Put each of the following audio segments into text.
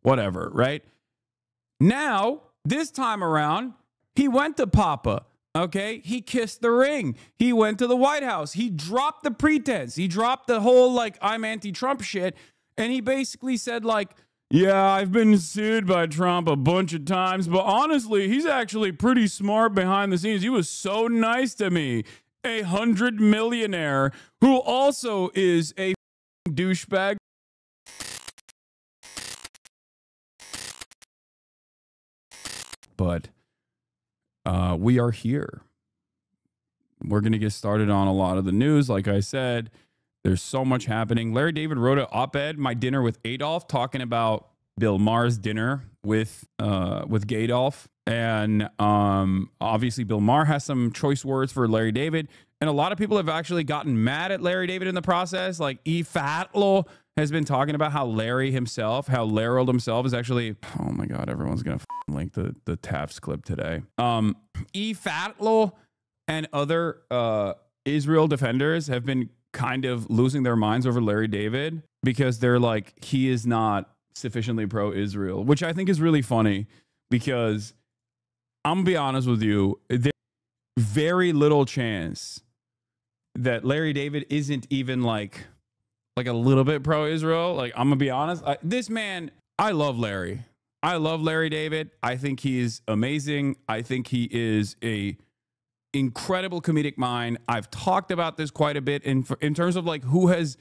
whatever, right? Now, this time around, he went to Papa. Okay, he kissed the ring. He went to the White House. He dropped the pretense. He dropped the whole like I'm anti-Trump shit, and he basically said like, yeah, I've been sued by Trump a bunch of times, but honestly, he's actually pretty smart behind the scenes. He was so nice to me. 100 millionaire who also is a douchebag. But we are here. We're going to get started on a lot of the news. Like I said, there's so much happening. Larry David wrote an op-ed, My Dinner with Adolf, talking about Bill Maher's dinner with Gadolf. And obviously Bill Maher has some choice words for Larry David. And a lot of people have actually gotten mad at Larry David in the process. Like E. Fatlo has been talking about how Larry himself, how Larold himself is actually, oh my God, everyone's going to link the Taps clip today. E. Fatlo and other Israel defenders have been kind of losing their minds over Larry David because they're like, he is not sufficiently pro-Israel, which I think is really funny because I'm gonna be honest with you, there's very little chance that Larry David isn't even like a little bit pro-Israel. Like, I'm gonna be honest, this man, I love Larry. I love Larry David. I think he's amazing. I think he is a incredible comedic mind. I've talked about this quite a bit in terms of like who has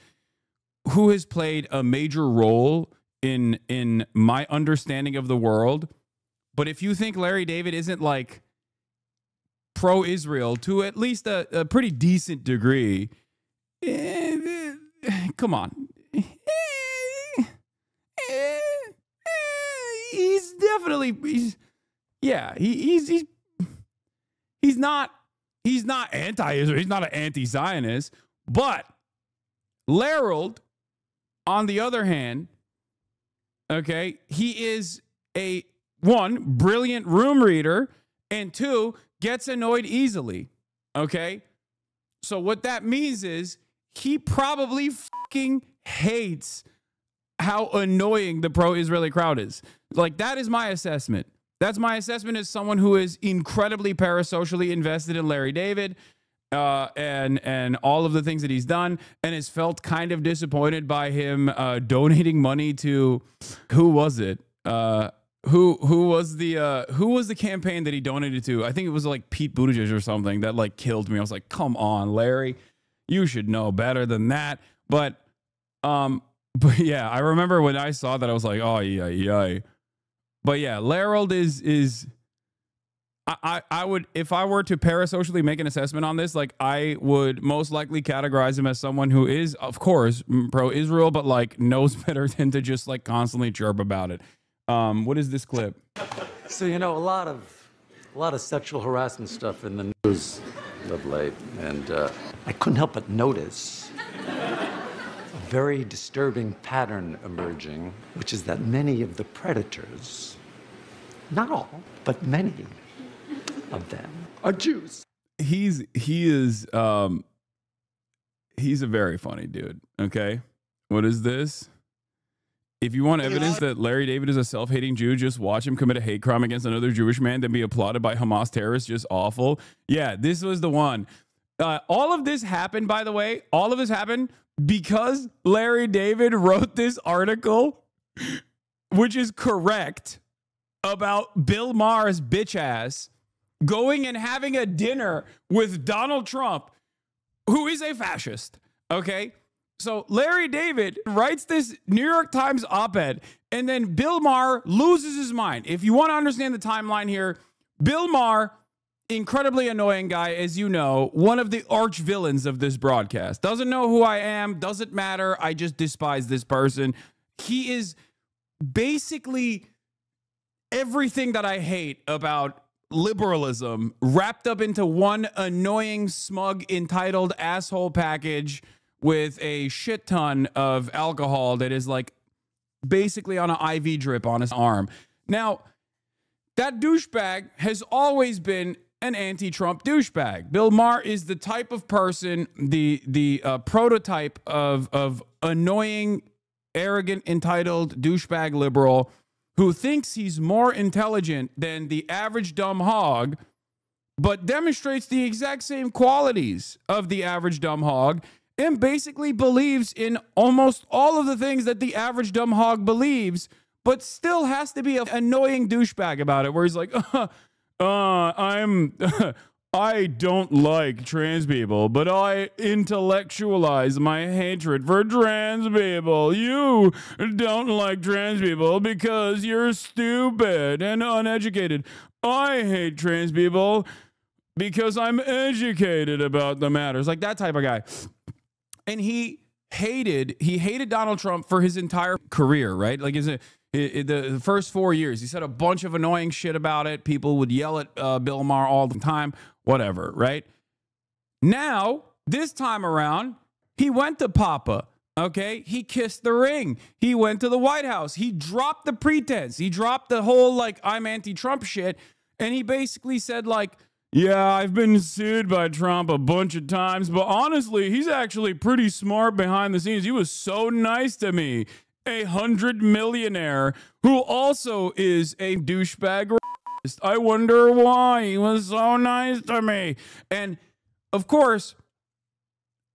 played a major role in my understanding of the world. But if you think Larry David isn't like pro-Israel to at least a pretty decent degree, come on. He's definitely, he's not anti-Israel. He's not an anti-Zionist. But Larold, on the other hand, okay, he is a, one, brilliant room reader, and two, gets annoyed easily, okay? So what that means is he probably fucking hates how annoying the pro-Israeli crowd is. Like, that is my assessment. That's my assessment as someone who is incredibly parasocially invested in Larry David and all of the things that he's done, and has felt kind of disappointed by him donating money to, who was it? Who was the campaign that he donated to? I think it was like Pete Buttigieg or something that like killed me. I was like, come on, Larry, you should know better than that. But yeah, I remember when I saw that, I was like, oh yeah. But yeah, Larold is I would, if I were to parasocially make an assessment on this, like I would most likely categorize him as someone who is, of course, pro-Israel, but like knows better than to just like constantly chirp about it. What is this clip? So, you know, a lot of sexual harassment stuff in the news of late, and I couldn't help but notice a very disturbing pattern emerging, which is that many of the predators, not all, but many of them are Jews. He's a very funny dude. Okay, what is this? If you want evidence that Larry David is a self-hating Jew, just watch him commit a hate crime against another Jewish man, then be applauded by Hamas terrorists. Just awful. Yeah, this was the one. All of this happened, by the way. All of this happened because Larry David wrote this article, which is correct, about Bill Maher's bitch ass going and having a dinner with Donald Trump, who is a fascist. Okay? So Larry David writes this New York Times op-ed, and then Bill Maher loses his mind. If you want to understand the timeline here, Bill Maher, incredibly annoying guy, as you know, one of the arch villains of this broadcast. Doesn't know who I am, doesn't matter. I just despise this person. He is basically everything that I hate about liberalism wrapped up into one annoying, smug, entitled asshole package with a shit ton of alcohol that is like basically on an IV drip on his arm. Now, that douchebag has always been an anti-Trump douchebag. Bill Maher is the type of person, the prototype of annoying, arrogant, entitled douchebag liberal who thinks he's more intelligent than the average dumb hog, but demonstrates the exact same qualities of the average dumb hog and basically believes in almost all of the things that the average dumb hog believes, but still has to be an annoying douchebag about it, where he's like, I don't like trans people, but I intellectualize my hatred for trans people. You don't like trans people because you're stupid and uneducated. I hate trans people because I'm educated about the matters. Like that type of guy. And he hated Donald Trump for his entire career, right? Like the first 4 years, he said a bunch of annoying shit about it. People would yell at Bill Maher all the time, whatever, right? Now, this time around, he went to Papa, okay? He kissed the ring. He went to the White House. He dropped the pretense. He dropped the whole, like, I'm anti-Trump shit. And he basically said, like, yeah, I've been sued by Trump a bunch of times, but honestly, he's actually pretty smart behind the scenes. He was so nice to me. 100 millionaire who also is a douchebag racist. I wonder why he was so nice to me. And of course,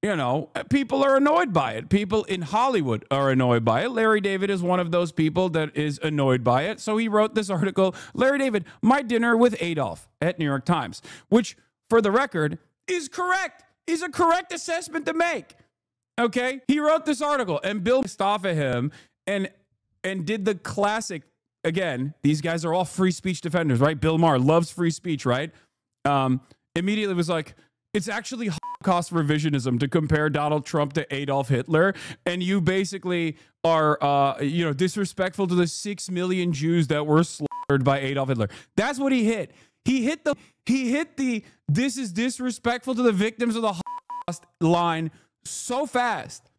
you know, people are annoyed by it. People in Hollywood are annoyed by it. Larry David is one of those people that is annoyed by it. So he wrote this article, Larry David, My Dinner with Adolf, at New York Times, which, for the record, is correct. Is a correct assessment to make. Okay, he wrote this article, and Bill pissed off at him and did the classic. Again, these guys are all free speech defenders, right? Bill Maher loves free speech, right? Immediately was like, it's actually Holocaust revisionism to compare Donald Trump to Adolf Hitler, and you basically are, disrespectful to the 6 million Jews that were slaughtered by Adolf Hitler. That's what he hit. He hit the this is disrespectful to the victims of the Holocaust line so fast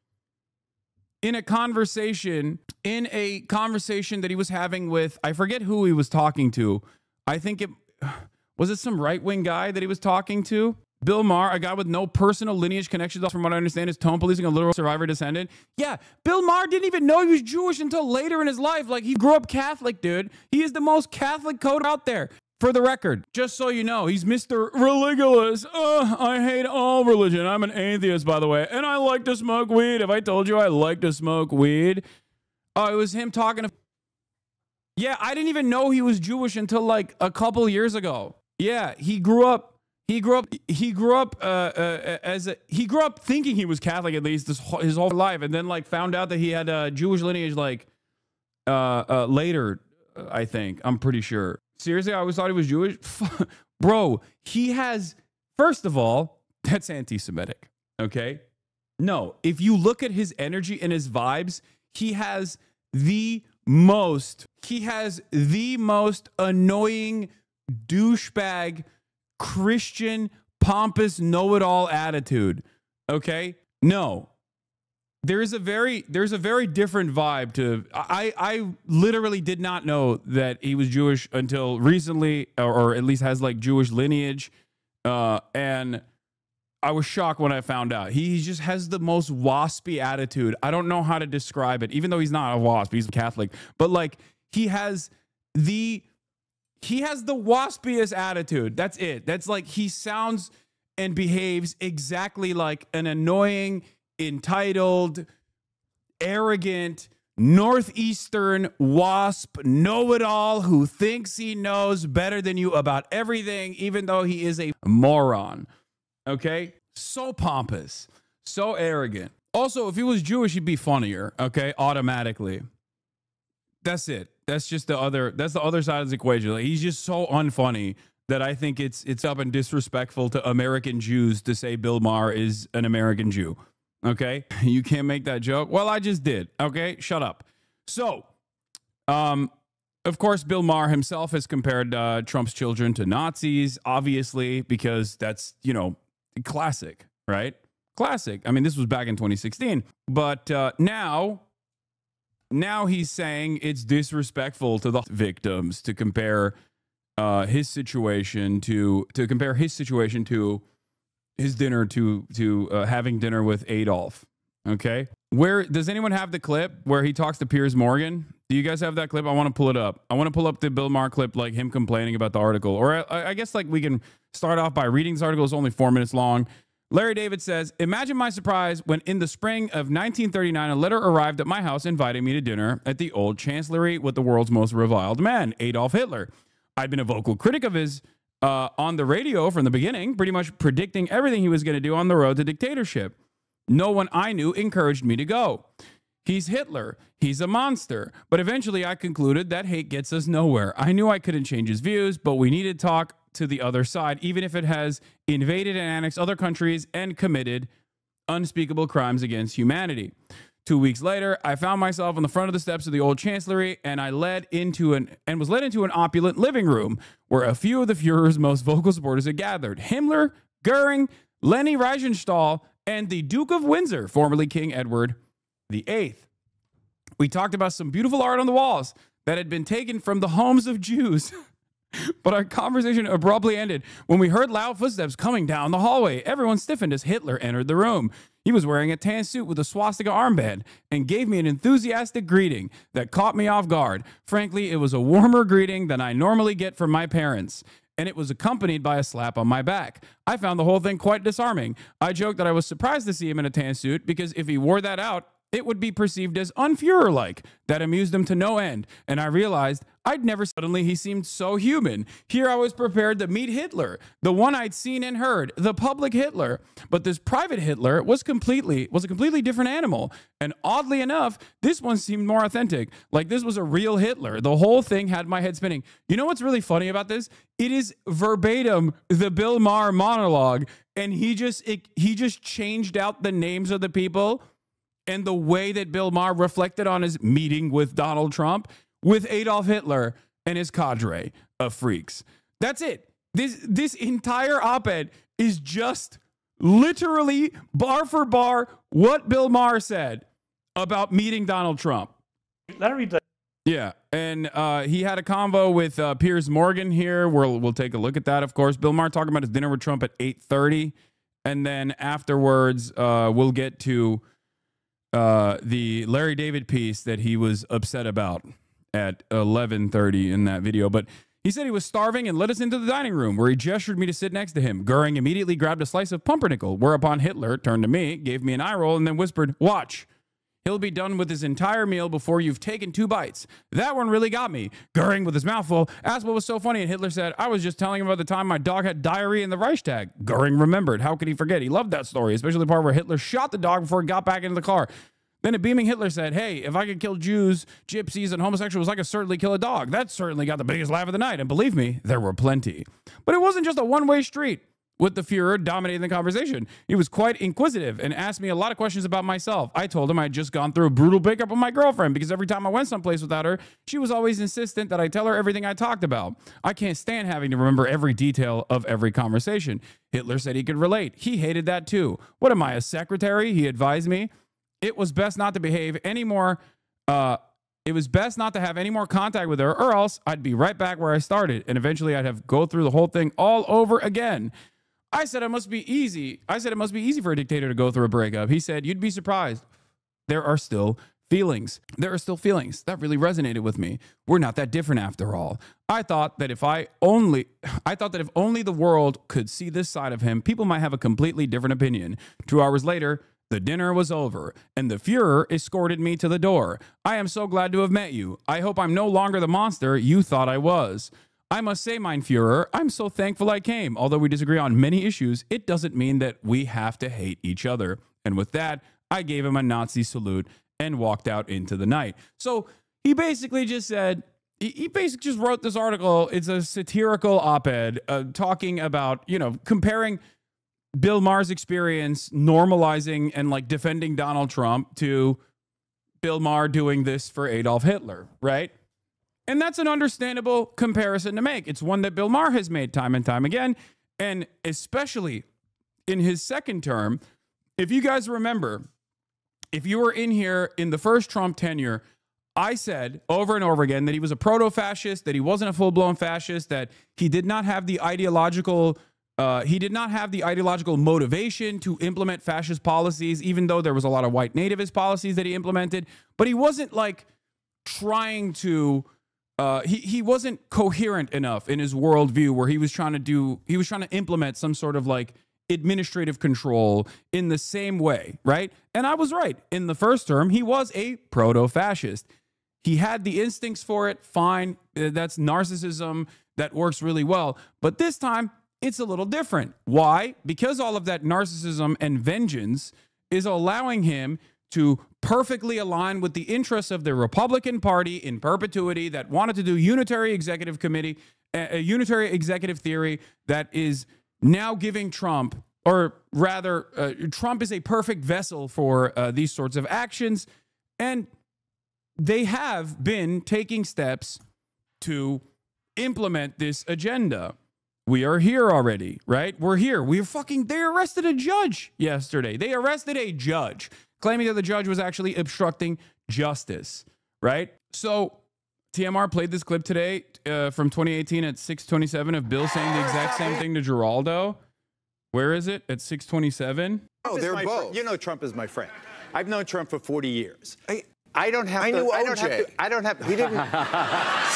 in a conversation that he was having with, I forget who he was talking to. I think it was some right-wing guy that he was talking to. Bill Maher, a guy with no personal lineage connections, from what I understand, is tone policing a literal survivor descendant. Yeah, Bill Maher didn't even know he was Jewish until later in his life. Like, he grew up Catholic, dude. He is the most Catholic coder out there. For the record, just so you know, he's Mr. Religulous. I hate all religion. I'm an atheist, by the way, and I like to smoke weed. Have I told you I like to smoke weed? Oh, it was him talking to... Yeah, I didn't even know he was Jewish until like a couple years ago. Yeah, he grew up thinking he was Catholic, at least his whole life, and then like found out that he had a Jewish lineage like later. I think, I'm pretty sure. Seriously, I always thought he was Jewish. Bro, he has, first of all, that's anti-Semitic. Okay, no, if you look at his energy and his vibes, he has the most annoying douchebag Christian pompous know-it-all attitude. Okay, no, there's a very different vibe to. I literally did not know that he was Jewish until recently, or at least has like Jewish lineage, and I was shocked when I found out. He just has the most waspy attitude. I don't know how to describe it, even though he's not a wasp, he's a Catholic, but like he has the waspiest attitude. That's it. That's like, he sounds and behaves exactly like an annoying, entitled, arrogant, northeastern wasp know-it-all who thinks he knows better than you about everything, even though he is a moron. Okay? So pompous, so arrogant. Also, if he was Jewish, he'd be funnier, okay? Automatically. That's it. That's just the other side of the equation. Like, he's just so unfunny that I think it's up and disrespectful to American Jews to say Bill Maher is an American Jew. Okay? You can't make that joke. Well, I just did. Okay? Shut up. So, of course, Bill Maher himself has compared Trump's children to Nazis, obviously, because that's, classic, right? Classic. I mean, this was back in 2016. But now he's saying it's disrespectful to the victims to compare his situation to his dinner to having dinner with Adolf. Okay, where does anyone have the clip where he talks to Piers Morgan Do you guys have that clip? I want to pull it up. I want to pull up the Bill Maher clip, like him complaining about the article. Or I guess like we can start off by reading this article. It's only 4 minutes long. Larry David says, imagine my surprise when in the spring of 1939, a letter arrived at my house inviting me to dinner at the old chancellery with the world's most reviled man, Adolf Hitler. I'd been a vocal critic of his on the radio from the beginning, pretty much predicting everything he was going to do on the road to dictatorship. No one I knew encouraged me to go. He's Hitler. He's a monster. But eventually I concluded that hate gets us nowhere. I knew I couldn't change his views, but we needed to talk to the other side, even if it has invaded and annexed other countries and committed unspeakable crimes against humanity. 2 weeks later, I found myself on the front of the steps of the old chancellery, and I was led into an opulent living room where a few of the Fuhrer's most vocal supporters had gathered. Himmler, Goering, Leni Riefenstahl, and the Duke of Windsor, formerly King Edward VIII. We talked about some beautiful art on the walls that had been taken from the homes of Jews. But our conversation abruptly ended when we heard loud footsteps coming down the hallway. Everyone stiffened as Hitler entered the room. He was wearing a tan suit with a swastika armband and gave me an enthusiastic greeting that caught me off guard. Frankly, it was a warmer greeting than I normally get from my parents, and it was accompanied by a slap on my back. I found the whole thing quite disarming. I joked that I was surprised to see him in a tan suit because if he wore that out, it would be perceived as un-Fuhrer-like. That amused him to no end, and I realized I'd never. Suddenly he seemed so human. Here I was prepared to meet Hitler, the one I'd seen and heard, the public Hitler. But this private Hitler was a completely different animal. And oddly enough, this one seemed more authentic. Like this was a real Hitler. The whole thing had my head spinning. You know what's really funny about this? It is verbatim the Bill Maher monologue, and he just changed out the names of the people and the way that Bill Maher reflected on his meeting with Donald Trump with Adolf Hitler and his cadre of freaks. That's it. This entire op-ed is just literally bar for bar what Bill Maher said about meeting Donald Trump. Yeah, and he had a convo with Piers Morgan here. We'll take a look at that, of course. Bill Maher talking about his dinner with Trump at 8:30, and then afterwards we'll get to the Larry David piece that he was upset about at 11:30 in that video. But he said he was starving and led us into the dining room where he gestured me to sit next to him. Goering immediately grabbed a slice of pumpernickel, whereupon Hitler turned to me, gave me an eye roll, and then whispered, "Watch. He'll be done with his entire meal before you've taken 2 bites." That one really got me. Goering, with his mouth full, asked what was so funny, and Hitler said, "I was just telling him about the time my dog had diarrhea in the Reichstag." Goering remembered. How could he forget? He loved that story, especially the part where Hitler shot the dog before he got back into the car. Then a beaming Hitler said, "Hey, if I could kill Jews, gypsies, and homosexuals, I could certainly kill a dog." That certainly got the biggest laugh of the night, and believe me, there were plenty. But it wasn't just a one-way street with the Fuhrer dominating the conversation. He was quite inquisitive and asked me a lot of questions about myself. I told him I had just gone through a brutal breakup with my girlfriend because every time I went someplace without her, she was always insistent that I tell her everything I talked about. I can't stand having to remember every detail of every conversation. Hitler said he could relate. He hated that too. What am I, a secretary? He advised me. It was best not to behave anymore. It was best not to have any more contact with her, or else I'd be right back where I started, and eventually I'd have go through the whole thing all over again. I said it must be easy. It must be easy for a dictator to go through a breakup. He said, "You'd be surprised. There are still feelings. There are still feelings." That really resonated with me. We're not that different after all. I thought that if only the world could see this side of him, people might have a completely different opinion. 2 hours later, the dinner was over, and the Fuhrer escorted me to the door. "I am so glad to have met you. I hope I'm no longer the monster you thought I was. I must say, mein Fuhrer, I'm so thankful I came. Although we disagree on many issues, it doesn't mean that we have to hate each other." And with that, I gave him a Nazi salute and walked out into the night. So he basically just said, he basically just wrote this article. It's a satirical op-ed talking about, comparing Bill Maher's experience normalizing and like defending Donald Trump to Bill Maher doing this for Adolf Hitler, right? And that's an understandable comparison to make. It's one that Bill Maher has made time and time again, and especially in his second term. If you guys remember, if you were in here in the first Trump tenure, I said over and over again that he was a proto-fascist, that he wasn't a full-blown fascist, that he did not have the ideological motivation to implement fascist policies, even though there was a lot of white nativist policies that he implemented. But he wasn't like trying to he wasn't coherent enough in his worldview where he was trying to implement some sort of like administrative control in the same way, right? And I was right. In the first term, he was a proto-fascist. He had the instincts for it, fine. That's narcissism. That works really well. But this time, it's a little different. Why? Because all of that narcissism and vengeance is allowing him to perfectly align with the interests of the Republican Party in perpetuity that wanted to do unitary executive committee, a unitary executive theory that is now giving Trump, or rather, Trump is a perfect vessel for these sorts of actions. And they have been taking steps to implement this agenda. We are here already, right? We're here. They arrested a judge yesterday. They arrested a judge, claiming that the judge was actually obstructing justice, right? So TMR played this clip today from 2018 at 6:27 of Bill saying the exact same thing to Geraldo. Where is it? At 6:27? Oh, they're both. You know Trump is my friend. I've known Trump for 40 years. I don't have I to. knew I OJ. don't have to. He didn't.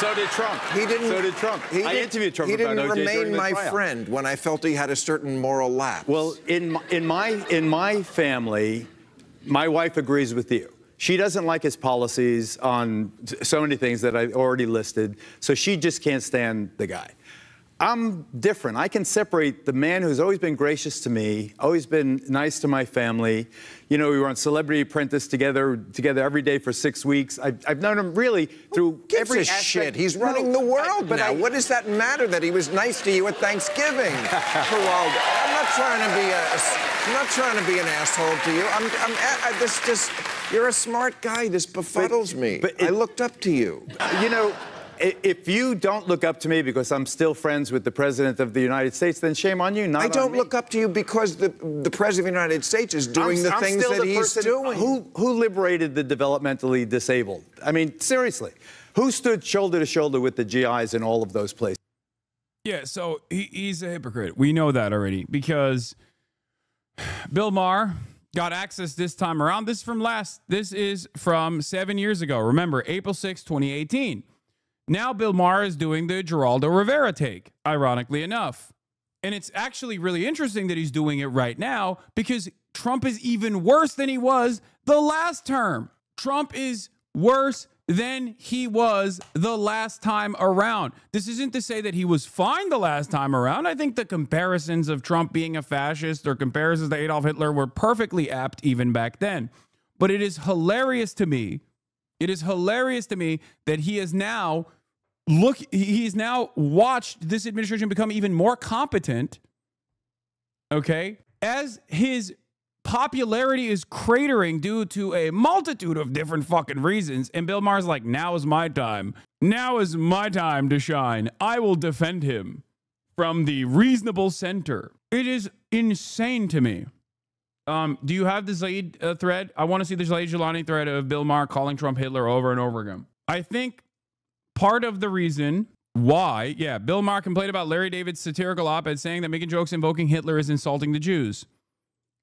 So did Trump. He didn't. So did Trump. I interviewed Trump about OJ He didn't remain my trial. friend when I felt he had a certain moral lapse. Well, in my family, my wife agrees with you. She doesn't like his policies on so many things that I already listed, so she just can't stand the guy. I'm different. I can separate the man who's always been gracious to me, always been nice to my family. You know, we were on Celebrity Apprentice together every day for 6 weeks. I've known him really through every gives a aspect. shit. He's running the world now. What does that matter that he was nice to you at Thanksgiving? Geraldo, I'm not trying to be an asshole to you. You're a smart guy. This befuddles me. I looked up to you. You know, if you don't look up to me because I'm still friends with the President of the United States, then shame on you, not on me. I don't look up to you because the President of the United States is doing the things that he's doing. Who liberated the developmentally disabled? I mean, seriously. Who stood shoulder to shoulder with the GIs in all of those places? Yeah, so he's a hypocrite. We know that already because Bill Maher got access this time around. This is from 7 years ago. Remember, April 6, 2018. Now Bill Maher is doing the Geraldo Rivera take, ironically enough. And it's actually really interesting that he's doing it right now because Trump is even worse than he was the last term. Trump is worse than he was the last time around. This isn't to say that he was fine the last time around. I think the comparisons of Trump being a fascist or comparisons to Adolf Hitler were perfectly apt even back then. But it is hilarious to me. It is hilarious to me that he is now he's now watched this administration become even more competent. Okay, as his popularity is cratering due to a multitude of different fucking reasons. And Bill Maher's like, now is my time. Now is my time to shine. I will defend him from the reasonable center. It is insane to me. Do you have the Zaid thread? I want to see the Zaid Jilani thread of Bill Maher calling Trump Hitler over and over again. I think part of the reason why, Bill Maher complained about Larry David's satirical op-ed saying that making jokes invoking Hitler is insulting the Jews.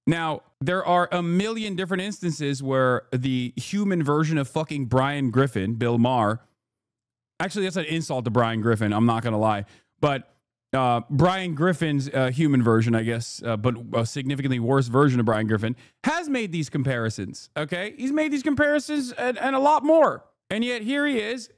Now, there are a million different instances where the human version of fucking Brian Griffin, Bill Maher, actually that's an insult to Brian Griffin, I'm not going to lie, but Brian Griffin's human version, I guess, but a significantly worse version of Brian Griffin, has made these comparisons, okay? He's made these comparisons and a lot more. And yet here he is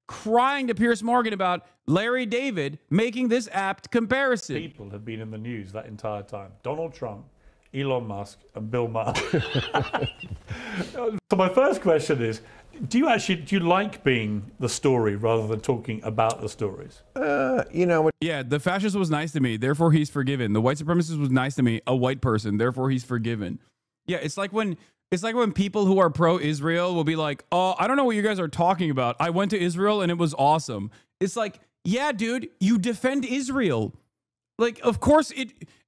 crying to Piers Morgan about Larry David making this apt comparison. People have been in the news that entire time. Donald Trump, Elon Musk, and Bill Maher. So my first question is, do you like being the story rather than talking about the stories? Yeah, the fascist was nice to me, therefore he's forgiven. The white supremacist was nice to me, a white person, therefore he's forgiven. Yeah, it's like when people who are pro-Israel will be like, oh, I don't know what you guys are talking about. I went to Israel and it was awesome. It's like, yeah, dude, you defend Israel. Like, of course,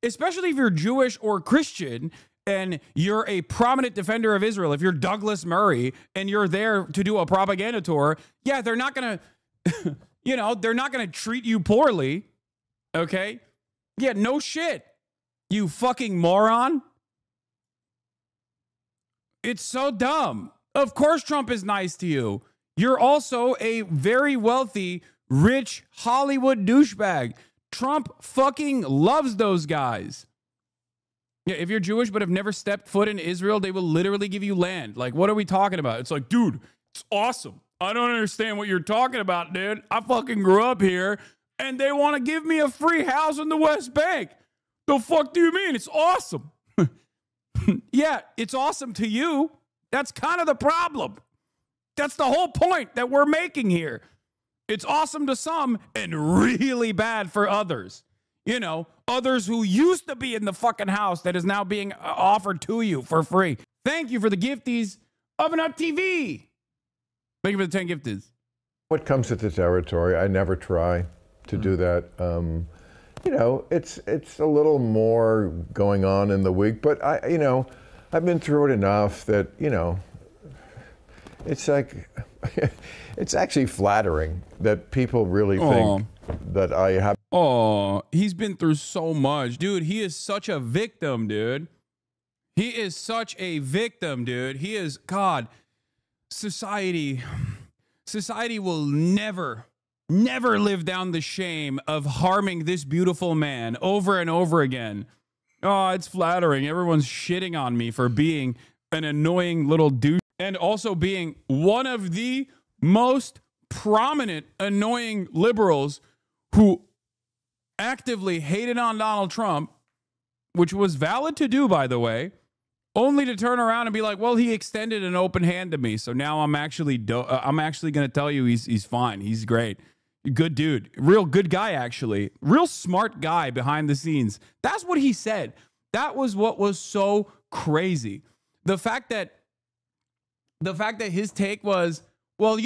especially if you're Jewish or Christian and you're a prominent defender of Israel, if you're Douglas Murray and you're there to do a propaganda tour, yeah, they're not going to, they're not going to treat you poorly. Okay? Yeah, no shit. You fucking moron. It's so dumb. Of course Trump is nice to you. You're also a very wealthy, rich Hollywood douchebag. Trump fucking loves those guys. Yeah, if you're Jewish but have never stepped foot in Israel, they will literally give you land. Like, what are we talking about? It's like, dude, it's awesome. I don't understand what you're talking about, dude. I fucking grew up here, and they want to give me a free house in the West Bank. The fuck do you mean? It's awesome. Yeah, it's awesome to you. That's kind of the problem. That's the whole point that we're making here. It's awesome to some and really bad for others. You know, others who used to be in the fucking house that is now being offered to you for free. Thank you for the gifties. Open Up TV. Thank you for the 10 gifties. What comes with the territory, I never try to do that. You know, it's a little more going on in the week, but I've been through it enough that, it's like, it's actually flattering that people really think that I have. Oh, he's been through so much. Dude, he is such a victim, dude. He is such a victim, dude. He is, God, society will never live down the shame of harming this beautiful man over and over again. Oh, it's flattering. Everyone's shitting on me for being an annoying little douche and also being one of the most prominent annoying liberals who actively hated on Donald Trump, which was valid to do, by the way, only to turn around and be like, well, he extended an open hand to me, so now I'm actually going to tell you he's fine. He's great. Good dude. Real good guy, actually. Real smart guy behind the scenes. That's what he said. That was what was so crazy. The fact that his take was, well,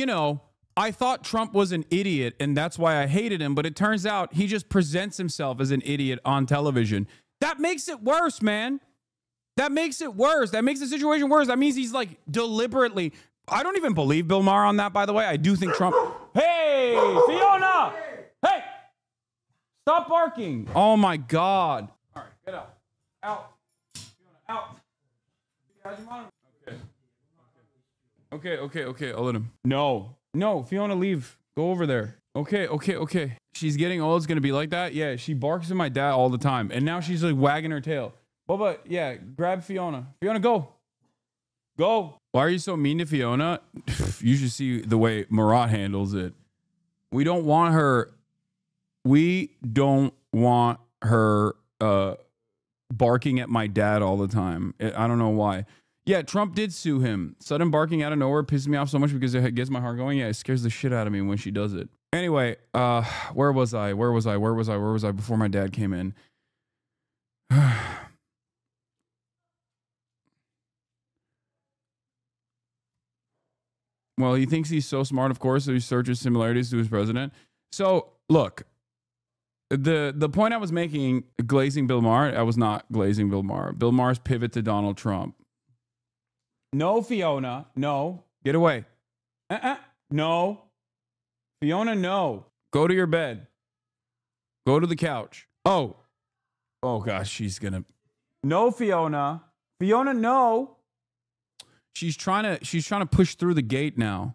I thought Trump was an idiot and that's why I hated him, but it turns out he just presents himself as an idiot on television. That makes it worse, man. That makes it worse. That makes the situation worse. That means he's like deliberately. I don't even believe Bill Maher on that, by the way. I do think Trump. Hey, Fiona! Hey! Stop barking. Oh my God. All right, get out. Out. Fiona, out. Okay. I'll let him. No, Fiona, leave. Go over there. Okay. She's getting old. It's going to be like that. Yeah, she barks at my dad all the time. And now she's like wagging her tail. Bubba, yeah, grab Fiona. Fiona, go. Go. Why are you so mean to Fiona? You should see the way Marat handles it. We don't want her barking at my dad all the time. I don't know why. Yeah, Trump did sue him. Sudden barking out of nowhere pisses me off so much because it gets my heart going. Yeah, it scares the shit out of me when she does it. Anyway, where was I before my dad came in? Well, he thinks he's so smart, of course, so he searches similarities to his president. So, look, the point I was making, glazing Bill Maher, I was not glazing Bill Maher. Bill Maher's pivot to Donald Trump. No, Fiona, no. Get away. No. Fiona, no. Go to your bed. Go to the couch. Oh gosh, she's gonna. No, Fiona. Fiona, no. She's trying to push through the gate now.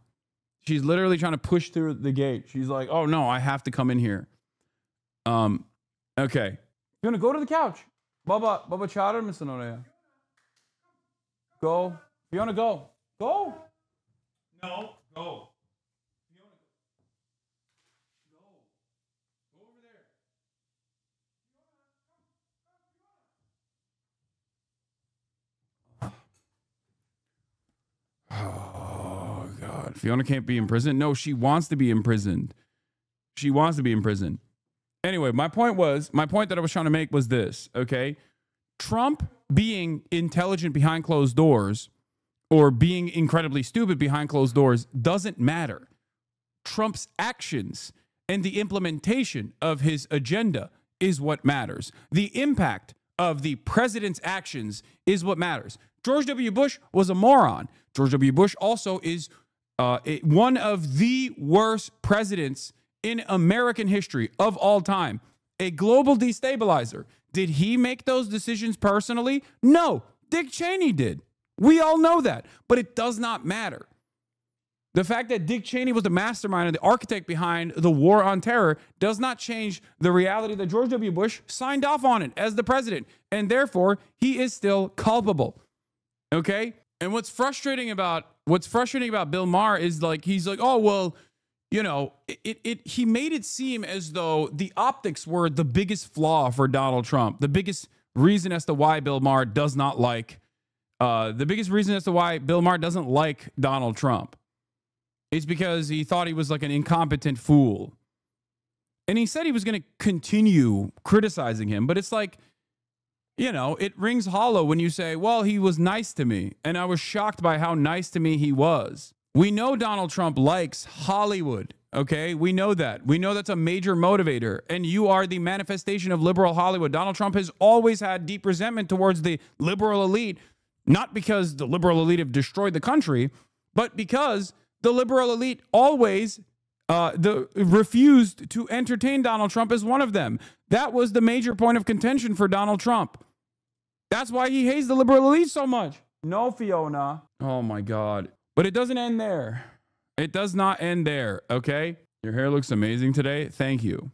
She's literally trying to push through the gate. She's like, oh no, I have to come in here. Okay. Fiona, go to the couch. Baba Chadar, Mr. Norea. Go. Fiona, go. Go. No, go. Fiona, go. Go over there. Oh, God. Fiona can't be imprisoned. No, she wants to be imprisoned. She wants to be imprisoned. Anyway, my point that I was trying to make was this, okay? Trump being intelligent behind closed doors or being incredibly stupid behind closed doors doesn't matter. Trump's actions and the implementation of his agenda is what matters. The impact of the president's actions is what matters. George W. Bush was a moron. George W. Bush also is one of the worst presidents in American history of all time. A global destabilizer. Did he make those decisions personally? No, Dick Cheney did. We all know that, but it does not matter. The fact that Dick Cheney was the mastermind and the architect behind the war on terror does not change the reality that George W. Bush signed off on it as the president, and therefore he is still culpable. Okay? And what's frustrating about Bill Maher is like he's like, oh well, you know, he made it seem as though the optics were the biggest flaw for Donald Trump, the biggest reason as to why Bill Maher does not like, the biggest reason as to why Bill Maher doesn't like Donald Trump. It's because he thought he was like an incompetent fool. And he said he was going to continue criticizing him. But it's like, you know, it rings hollow when you say, well, he was nice to me. And I was shocked by how nice to me he was. We know Donald Trump likes Hollywood. Okay, we know that. We know that's a major motivator. And you are the manifestation of liberal Hollywood. Donald Trump has always had deep resentment towards the liberal elite, not because the liberal elite have destroyed the country, but because the liberal elite always refused to entertain Donald Trump as one of them. That was the major point of contention for Donald Trump. That's why he hates the liberal elite so much. No, Fiona. Oh, my God. But it doesn't end there. It does not end there, okay? Your hair looks amazing today. Thank you.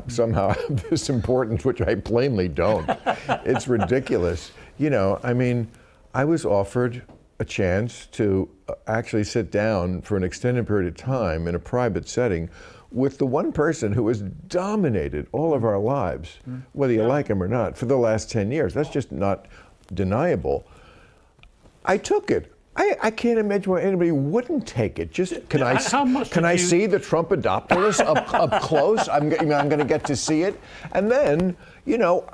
Somehow have this importance, which I plainly don't. It's ridiculous. You know, I mean, I was offered a chance to actually sit down for an extended period of time in a private setting with the one person who has dominated all of our lives, whether you like him or not, for the last 10 years. That's just not deniable. I took it. I can't imagine why anybody wouldn't take it. Just can I see the Trumpadopoulos up close? I'm going to get to see it, and then you know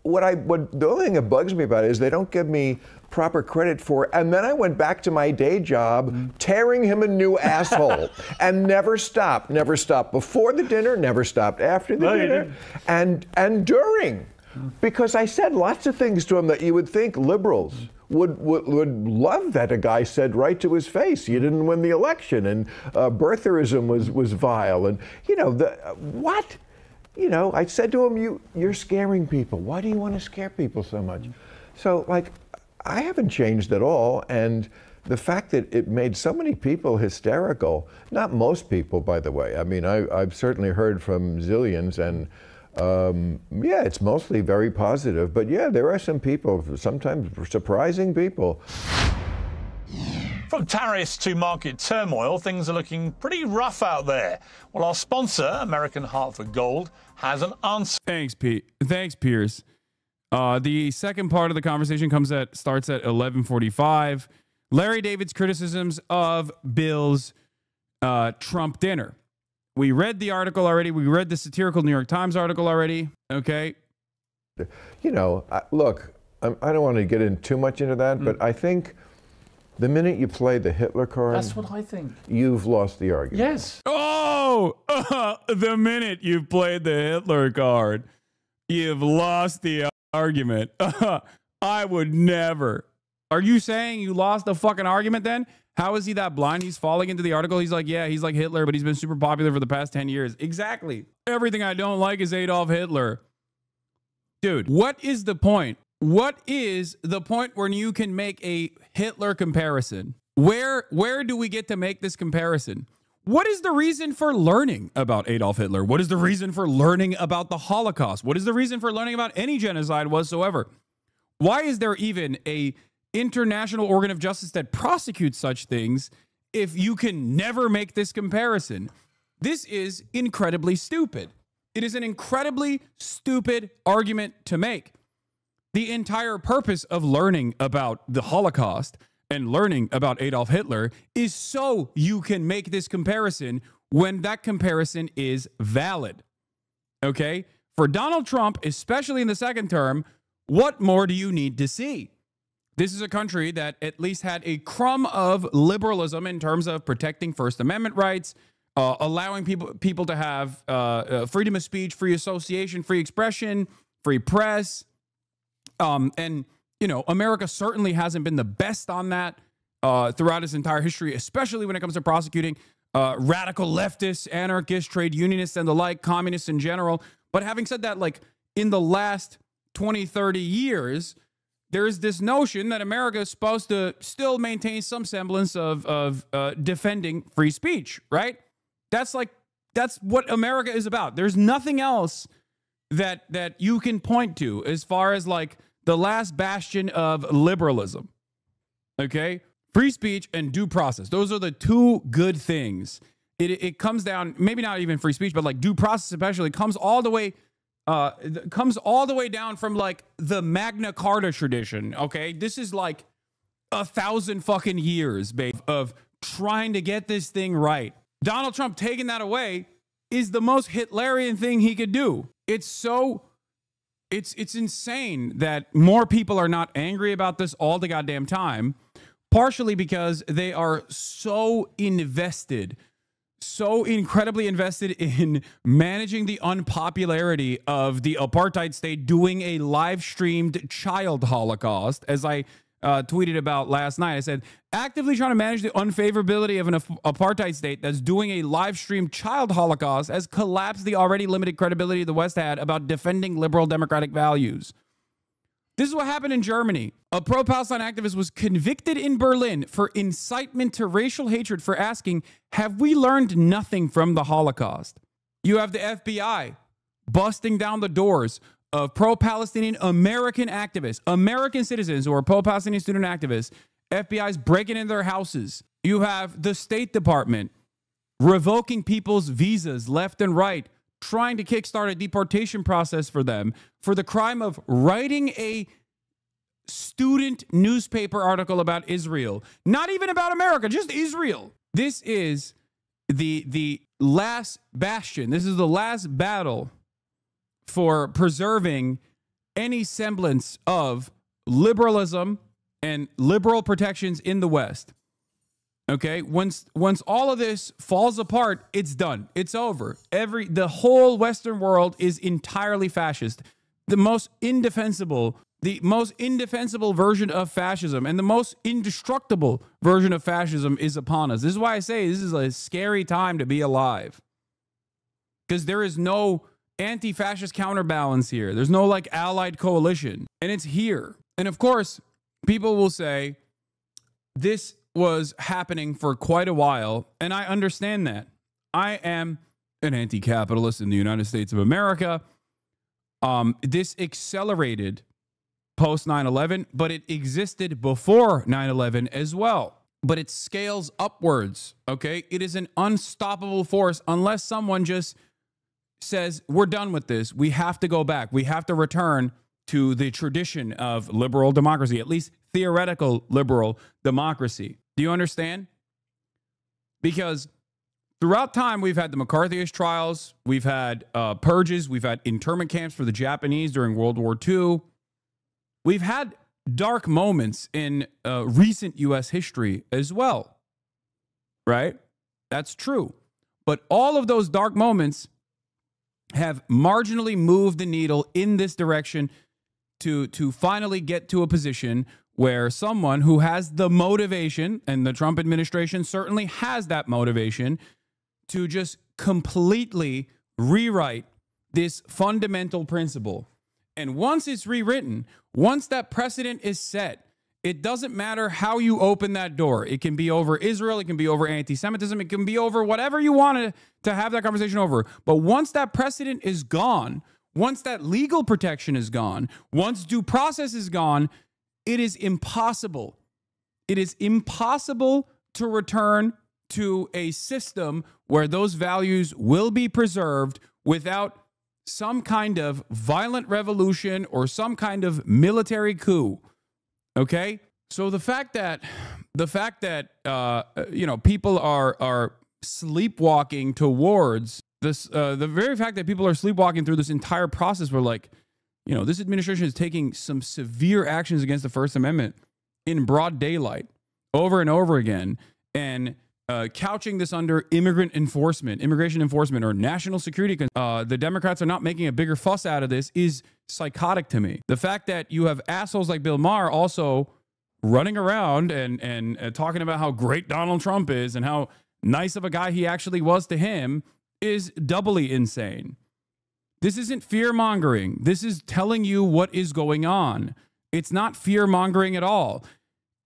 the only thing that bugs me about it is they don't give me proper credit for it. And then I went back to my day job, tearing him a new asshole, and never stopped before the dinner, never stopped after the dinner, and during, because I said lots of things to him that you would think liberals would love that a guy said right to his face. You didn't win the election, and birtherism was vile, and you know what. You know, I said to him, you're scaring people. Why do you want to scare people so much? So, like, I haven't changed at all. And the fact that it made so many people hysterical, not most people, by the way. I mean, I've certainly heard from zillions, and yeah, it's mostly very positive. But yeah, there are some people, sometimes surprising people. From tariffs to market turmoil, things are looking pretty rough out there. Well, our sponsor, American Hartford Gold, has an answer. Thanks, Pete. Thanks, Pierce. The second part of the conversation starts at 11:45. Larry David's criticisms of Bill's Trump dinner. We read the article already. We read the satirical New York Times article already. Okay. You know, look, I don't want to get in too much into that, but I think the minute you play the Hitler card, that's what I think. You've lost the argument. Yes. Oh, the minute you've played the Hitler card, you've lost the argument. I would never. Are you saying you lost the fucking argument then? How is he that blind? He's falling into the article. He's like, yeah, he's like Hitler, but he's been super popular for the past 10 years. Exactly. Everything I don't like is Adolf Hitler. Dude, what is the point? What is the point when you can make a Hitler comparison? Where do we get to make this comparison? What is the reason for learning about Adolf Hitler? What is the reason for learning about the Holocaust? What is the reason for learning about any genocide whatsoever? Why is there even a international organ of justice that prosecutes such things if you can never make this comparison? This is incredibly stupid. It is an incredibly stupid argument to make. The entire purpose of learning about the Holocaust and learning about Adolf Hitler is so you can make this comparison when that comparison is valid. Okay? For Donald Trump, especially in the second term, what more do you need to see? This is a country that at least had a crumb of liberalism in terms of protecting First Amendment rights, allowing people to have freedom of speech, free association, free expression, free press. And, you know, America certainly hasn't been the best on that throughout its entire history, especially when it comes to prosecuting radical leftists, anarchists, trade unionists, and the like, communists in general. But having said that, like in the last 20, 30 years, there's this notion that America is supposed to still maintain some semblance of defending free speech, right? That's what America is about. There's nothing else that you can point to as far as like the last bastion of liberalism. Okay? Free speech and due process. Those are the two good things. It comes down, maybe not even free speech, but like due process especially comes all the way down from like the Magna Carta tradition. Okay? This is like 1,000 fucking years, babe, of trying to get this thing right. Donald Trump taking that away is the most Hitlerian thing he could do. It's insane that more people are not angry about this all the goddamn time, partially because they are so invested, so incredibly invested in managing the unpopularity of the apartheid state doing a live streamed child holocaust, as I tweeted about last night. I said, actively trying to manage the unfavorability of an apartheid state that's doing a live streamed child holocaust has collapsed the already limited credibility the West had about defending liberal democratic values. This is what happened in Germany. A pro-Palestine activist was convicted in Berlin for incitement to racial hatred for asking, have we learned nothing from the Holocaust? You have the FBI busting down the doors of pro-Palestinian American activists, American citizens who are pro-Palestinian student activists. FBI's breaking in their houses. You have the State Department revoking people's visas left and right, trying to kickstart a deportation process for them for the crime of writing a student newspaper article about Israel. Not even about America, just Israel. This is the last bastion. This is the last battle for preserving any semblance of liberalism and liberal protections in the West. Okay, once all of this falls apart, it's done. It's over. The whole Western world is entirely fascist. The most indefensible version of fascism and the most indestructible version of fascism is upon us. This is why I say this is a scary time to be alive, because there is no anti-fascist counterbalance here. There's no like allied coalition, and it's here. And of course, people will say this was happening for quite a while, and I understand that. I am an anti-capitalist in the United States of America. This accelerated post 9/11, but it existed before 9/11 as well. But it scales upwards, okay? It is an unstoppable force unless someone just says, we're done with this. We have to go back. We have to return to the tradition of liberal democracy, at least theoretical liberal democracy. Do you understand? Because throughout time, we've had the McCarthyist trials, we've had purges, we've had internment camps for the Japanese during World War II. We've had dark moments in recent U.S. history as well, right? That's true. But all of those dark moments have marginally moved the needle in this direction to finally get to a position where someone who has the motivation, and the Trump administration certainly has that motivation, to just completely rewrite this fundamental principle. And once it's rewritten, once that precedent is set, it doesn't matter how you open that door. It can be over Israel. It can be over anti-Semitism. It can be over whatever you want to have that conversation over. But once that precedent is gone, once that legal protection is gone, once due process is gone, it is impossible. It is impossible to return to a system where those values will be preserved without some kind of violent revolution or some kind of military coup. Okay, so the fact that people are sleepwalking towards this, the very fact that people are sleepwalking through this entire process, where like, this administration is taking some severe actions against the First Amendment in broad daylight over and over again, and couching this under immigration enforcement, or national security. The Democrats are not making a bigger fuss out of this is psychotic to me. The fact that you have assholes like Bill Maher also running around and talking about how great Donald Trump is and how nice of a guy he actually was to him is doubly insane. This isn't fear mongering. This is telling you what is going on. It's not fear-mongering at all.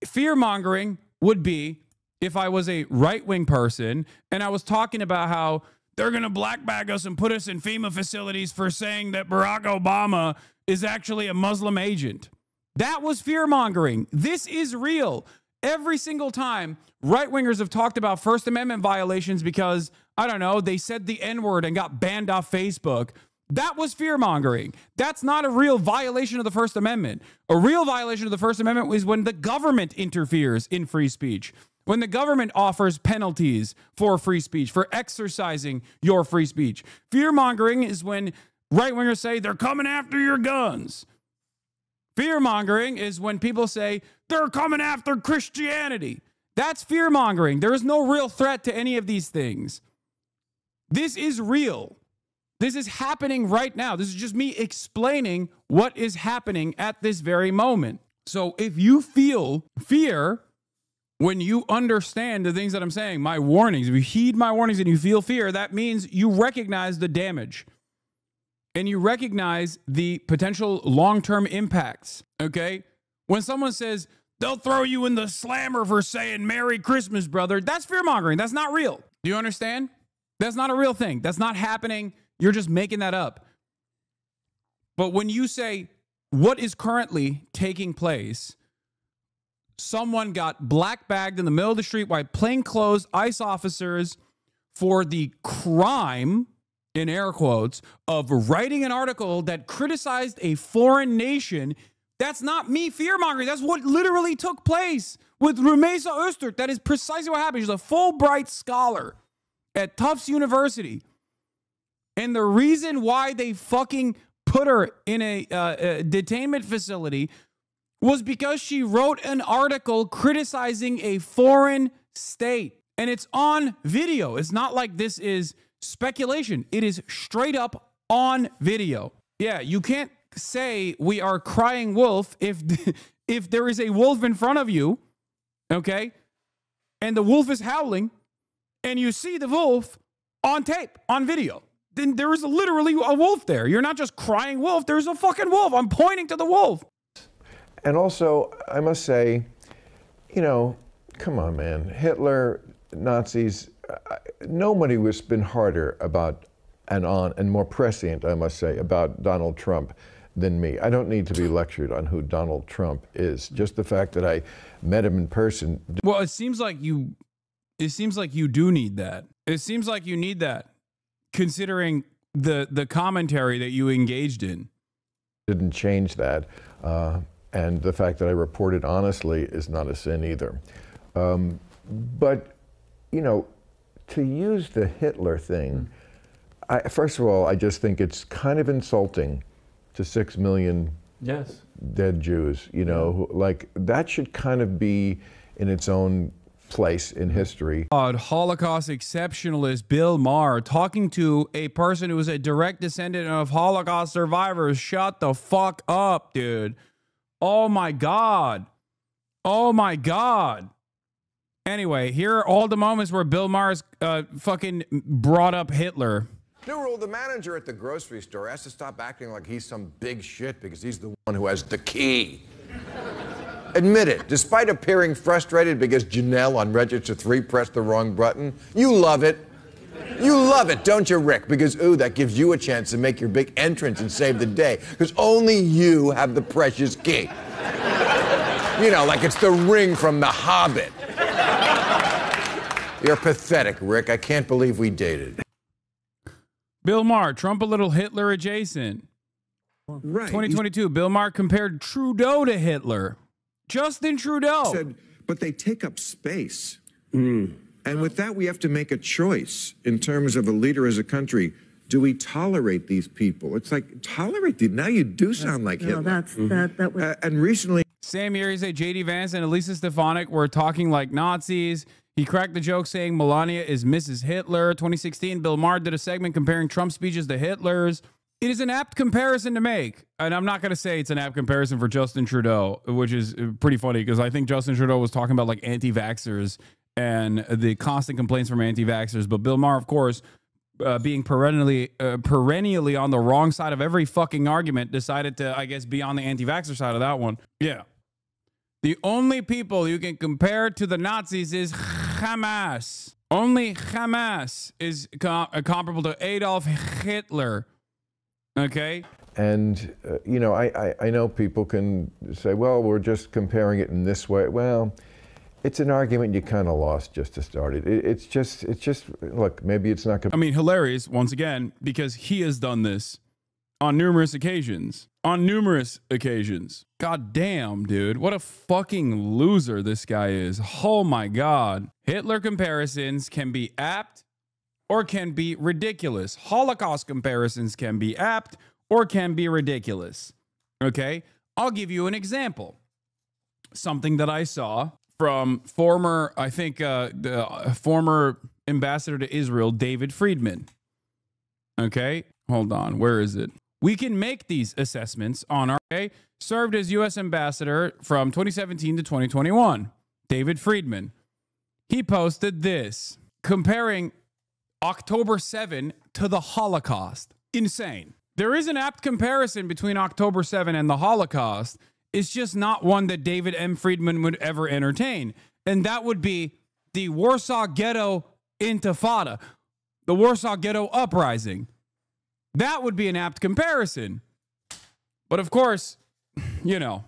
Fear-mongering would be if I was a right-wing person and I was talking about how they're going to black bag us and put us in FEMA facilities for saying that Barack Obama is actually a Muslim agent. That was fear-mongering. This is real. Every single time right-wingers have talked about First Amendment violations because, I don't know, they said the N-word and got banned off Facebook, that was fear-mongering. That's not a real violation of the First Amendment. A real violation of the First Amendment is when the government interferes in free speech, when the government offers penalties for free speech, for exercising your free speech. Fear-mongering is when right-wingers say they're coming after your guns. Fear-mongering is when people say they're coming after Christianity. That's fear-mongering. There is no real threat to any of these things. This is real. This is happening right now. This is just me explaining what is happening at this very moment. So if you feel fear when you understand the things that I'm saying, my warnings, if you heed my warnings and you feel fear, that means you recognize the damage and you recognize the potential long-term impacts, okay? When someone says, they'll throw you in the slammer for saying Merry Christmas, brother, that's fear-mongering. That's not real. Do you understand? That's not a real thing. That's not happening. You're just making that up. But when you say what is currently taking place, someone got black bagged in the middle of the street by plainclothes ICE officers for the crime, in air quotes, of writing an article that criticized a foreign nation. That's not me fear-mongering. That's what literally took place with Rumeysa Öztürk. That is precisely what happened. She's a Fulbright scholar at Tufts University. And the reason why they fucking put her in a detainment facility was because she wrote an article criticizing a foreign state. And it's on video. It's not like this is speculation. It is straight up on video. Yeah, you can't say we are crying wolf if there is a wolf in front of you, okay, and the wolf is howling, and you see the wolf on tape, on video. Then there is literally a wolf there. You're not just crying wolf. There's a fucking wolf. I'm pointing to the wolf. And also, I must say, you know, come on, man. Hitler, Nazis, nobody has been harder about and more prescient, I must say, about Donald Trump than me. I don't need to be lectured on who Donald Trump is. Just the fact that I met him in person. Well, it seems like you do need that. It seems like you need that, considering the commentary that you engaged in. Didn't change that. And the fact that I reported honestly is not a sin either. But, you know, to use the Hitler thing, first of all, I just think it's kind of insulting to 6 million dead Jews. You know, like that should kind of be in its own place in history. Holocaust exceptionalist Bill Maher talking to a person who is a direct descendant of Holocaust survivors. Shut the fuck up, dude. Oh my God. Oh my God. Anyway, here are all the moments where Bill Maher's fucking brought up Hitler. New rule, the manager at the grocery store has to stop acting like he's some big shit because he's the one who has the key. Admit it, despite appearing frustrated because Janelle on Register 3 pressed the wrong button, you love it. You love it, don't you, Rick? Because, ooh, that gives you a chance to make your big entrance and save the day. Because only you have the precious key. You know, like it's the ring from The Hobbit. You're pathetic, Rick. I can't believe we dated. Bill Maher, Trump a little Hitler adjacent. Right. 2022, Bill Maher compared Trudeau to Hitler. Justin Trudeau. Said, but they take up space. And with that, we have to make a choice in terms of a leader as a country. Do we tolerate these people? It's like, tolerate them. Now you do sound like Hitler. That was... And recently... Same year, he said J.D. Vance and Elisa Stefanik were talking like Nazis. He cracked the joke saying Melania is Mrs. Hitler. 2016, Bill Maher did a segment comparing Trump's speeches to Hitler's. It is an apt comparison to make. And I'm not going to say it's an apt comparison for Justin Trudeau, which is pretty funny because I think Justin Trudeau was talking about like anti-vaxxers and the constant complaints from anti-vaxxers. But Bill Maher, of course, being perennially on the wrong side of every fucking argument, decided to, I guess, be on the anti-vaxxer side of that one. Yeah. The only people you can compare to the Nazis is Hamas. Only Hamas is comparable to Adolf Hitler. Okay? And, you know, I know people can say, well, we're just comparing it in this way. Well, it's an argument you kind of lost just to start it. It's just, look, maybe it's not going to... I mean, hilarious, once again, because he has done this on numerous occasions. On numerous occasions. God damn, dude. What a fucking loser this guy is. Oh my God. Hitler comparisons can be apt or can be ridiculous. Holocaust comparisons can be apt or can be ridiculous. Okay? I'll give you an example. Something that I saw from former, I think, the former ambassador to Israel, David Friedman. Okay? Hold on. Where is it? We can make these assessments on our... Okay? Served as U.S. ambassador from 2017 to 2021. David Friedman. He posted this, comparing October 7 to the Holocaust. Insane. There is an apt comparison between October 7 and the Holocaust. It's just not one that David M. Friedman would ever entertain. And that would be the Warsaw Ghetto Intifada, the Warsaw Ghetto Uprising. That would be an apt comparison. But of course, you know,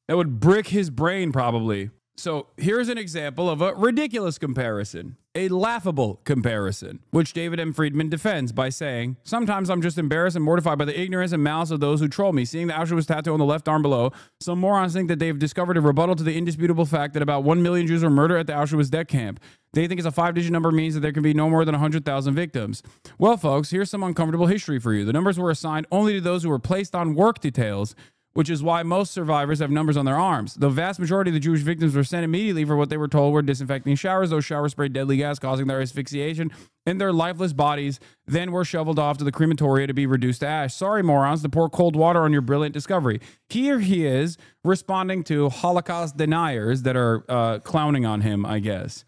that would brick his brain probably. So here's an example of a ridiculous comparison, a laughable comparison, which David M. Friedman defends by saying, sometimes I'm just embarrassed and mortified by the ignorance and malice of those who troll me. Seeing the Auschwitz tattoo on the left arm below, some morons think that they've discovered a rebuttal to the indisputable fact that about 1 million Jews were murdered at the Auschwitz death camp. They think it's a 5-digit number means that there can be no more than 100,000 victims. Well, folks, here's some uncomfortable history for you. The numbers were assigned only to those who were placed on work details, which is why most survivors have numbers on their arms. The vast majority of the Jewish victims were sent immediately for what they were told were disinfecting showers. Those showers sprayed deadly gas, causing their asphyxiation, and their lifeless bodies then were shoveled off to the crematoria to be reduced to ash. Sorry, morons, to pour cold water on your brilliant discovery. Here he is responding to Holocaust deniers that are clowning on him, I guess.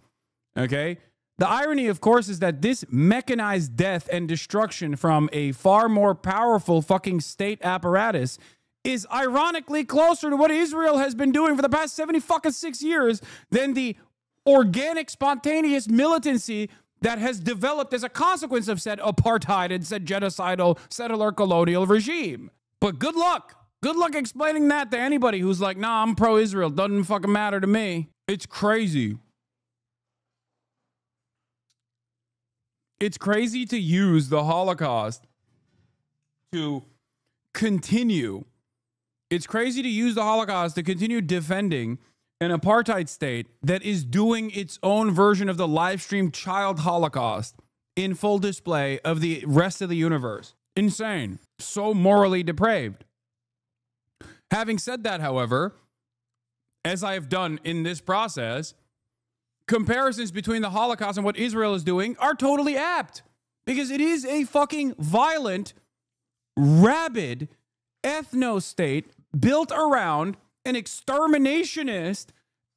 Okay? The irony, of course, is that this mechanized death and destruction from a far more powerful fucking state apparatus is ironically closer to what Israel has been doing for the past 76 years than the organic, spontaneous militancy that has developed as a consequence of said apartheid and said genocidal settler colonial regime. But good luck. Good luck explaining that to anybody who's like, nah, I'm pro-Israel. Doesn't fucking matter to me. It's crazy. It's crazy to use the Holocaust to continue. It's crazy to use the Holocaust to continue defending an apartheid state that is doing its own version of the live stream child Holocaust in full display of the rest of the universe. Insane. So morally depraved. Having said that, however, as I have done in this process, comparisons between the Holocaust and what Israel is doing are totally apt, because it is a fucking violent, rabid ethno-state built around an exterminationist,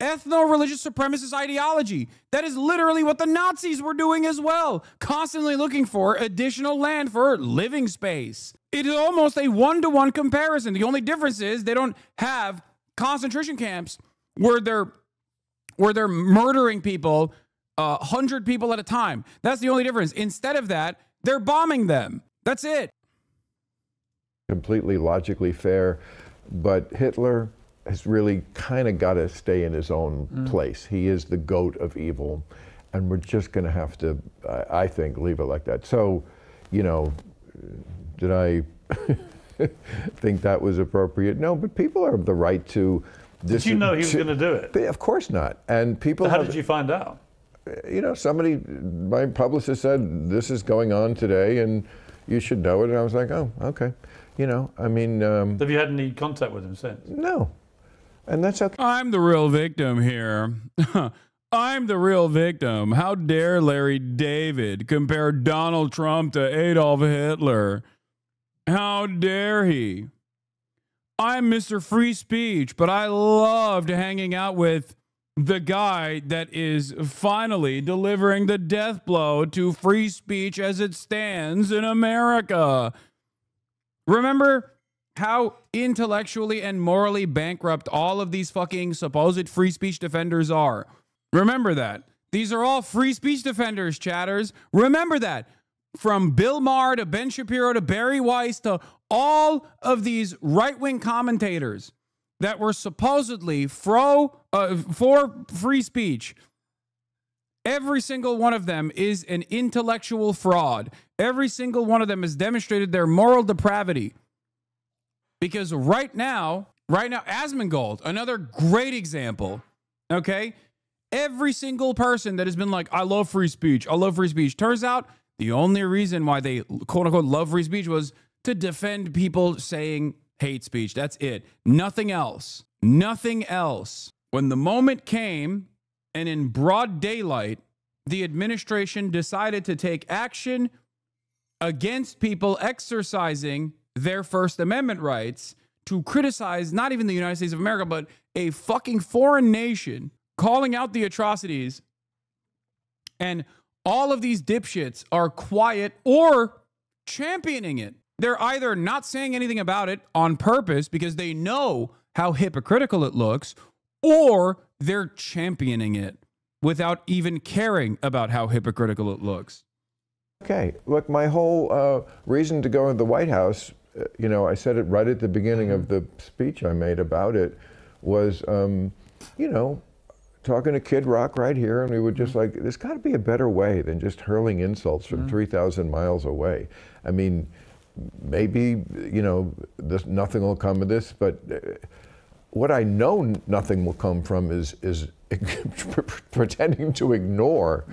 ethno-religious supremacist ideology. That is literally what the Nazis were doing as well, constantly looking for additional land for living space. It is almost a one-to-one comparison. The only difference is they don't have concentration camps where they're murdering people, 100 people at a time. That's the only difference. Instead of that, they're bombing them. That's it. Completely logically fair, but Hitler has really kind of got to stay in his own place. He is the goat of evil, and we're just going to have to, I think, leave it like that. So, you know, did I think that was appropriate? No, but people have the right to... Did you know he was going to do it? Of course not. And people... So how did you find out? You know, my publicist said, this is going on today, and you should know it. And I was like, oh, okay. You know, I mean... Have you had any contact with him since? No. And that's okay. I'm the real victim here. I'm the real victim. How dare Larry David compare Donald Trump to Adolf Hitler? How dare he? I'm Mr. Free Speech, but I loved hanging out with the guy that is finally delivering the death blow to free speech as it stands in America. Remember how intellectually and morally bankrupt all of these fucking supposed free speech defenders are. Remember that. These are all free speech defenders, chatters. Remember that. From Bill Maher to Ben Shapiro to Barry Weiss to all of these right-wing commentators that were supposedly for free speech. Every single one of them is an intellectual fraud. Every single one of them has demonstrated their moral depravity. Because right now, Asmongold, another great example, okay? Every single person that has been like, I love free speech, turns out the only reason why they, quote unquote, love free speech was to defend people saying hate speech. That's it. Nothing else. Nothing else. When the moment came, and in broad daylight, the administration decided to take action against people exercising their First Amendment rights to criticize not even the United States of America, but a fucking foreign nation, calling out the atrocities. And all of these dipshits are quiet or championing it. They're either not saying anything about it on purpose because they know how hypocritical it looks, or they're championing it without even caring about how hypocritical it looks. Okay, look, my whole reason to go to the White House, you know, I said it right at the beginning of the speech I made about it, was, you know, talking to Kid Rock right here, and we were just like, there's got to be a better way than just hurling insults from 3,000 miles away. I mean, maybe, you know, nothing will come of this, but what I know nothing will come from is pretending to ignore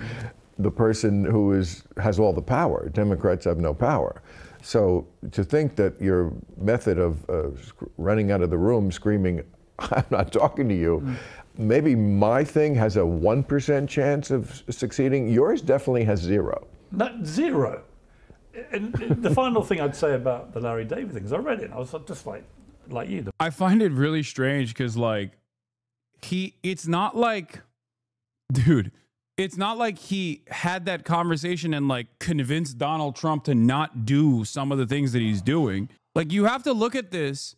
the person who has all the power. Democrats have no power. So to think that your method of running out of the room screaming, I'm not talking to you, maybe my thing has a 1% chance of succeeding. Yours definitely has zero. Not zero. And the final thing I'd say about the Larry David thing is I read it and I was just like you. I find it really strange because, like, it's not like, dude, it's not like he had that conversation and, like, convinced Donald Trump to not do some of the things that he's doing. Like, you have to look at this.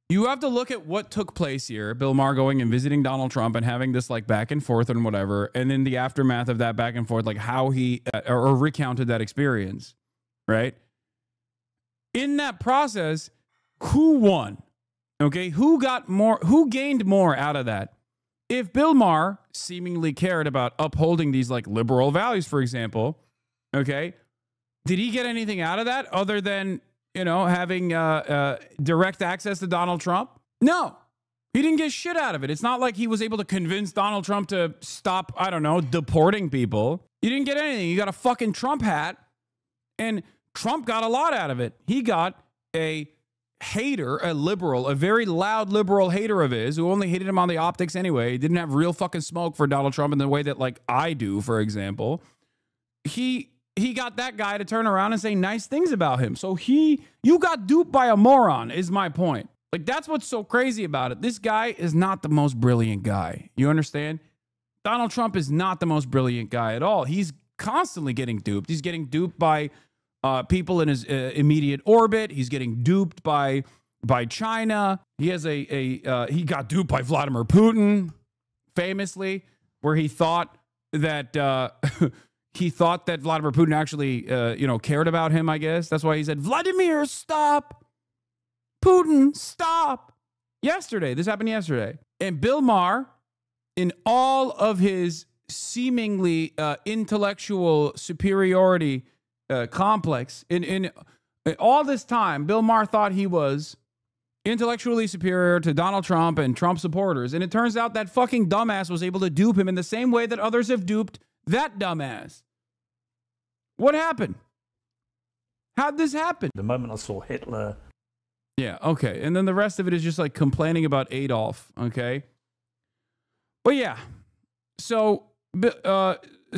You have to look at what took place here. Bill Maher going and visiting Donald Trump and having this, like, back and forth and whatever. And then the aftermath of that back and forth, like how he or recounted that experience, right? In that process, who won? Okay, who gained more out of that? If Bill Maher seemingly cared about upholding these, like, liberal values, for example, okay, did he get anything out of that other than, you know, having direct access to Donald Trump? No, he didn't get shit out of it. It's not like he was able to convince Donald Trump to stop, I don't know, deporting people. You didn't get anything. You got a fucking Trump hat, and Trump got a lot out of it. He got a hater, a liberal, a very loud liberal hater of his who only hated him on the optics anyway. He didn't have real fucking smoke for Donald Trump in the way that, like, I do, for example. He got that guy to turn around and say nice things about him. So you got duped by a moron, is my point. Like, that's what's so crazy about it. This guy is not the most brilliant guy. You understand? Donald Trump is not the most brilliant guy at all. He's constantly getting duped. He's getting duped by people in his immediate orbit. He's getting duped by China. He has he got duped by Vladimir Putin, famously, where he thought that Vladimir Putin actually cared about him, I guess. That's why he said, Vladimir, stop. Putin, stop. This happened yesterday. And Bill Maher, in all of his seemingly intellectual superiority complex, in all this time, Bill Maher thought he was intellectually superior to Donald Trump and Trump supporters. And it turns out that fucking dumbass was able to dupe him in the same way that others have duped that dumbass. What happened? How'd this happen? The moment I saw Hitler. Yeah, okay. And then the rest of it is just like complaining about Adolf, okay? But yeah, so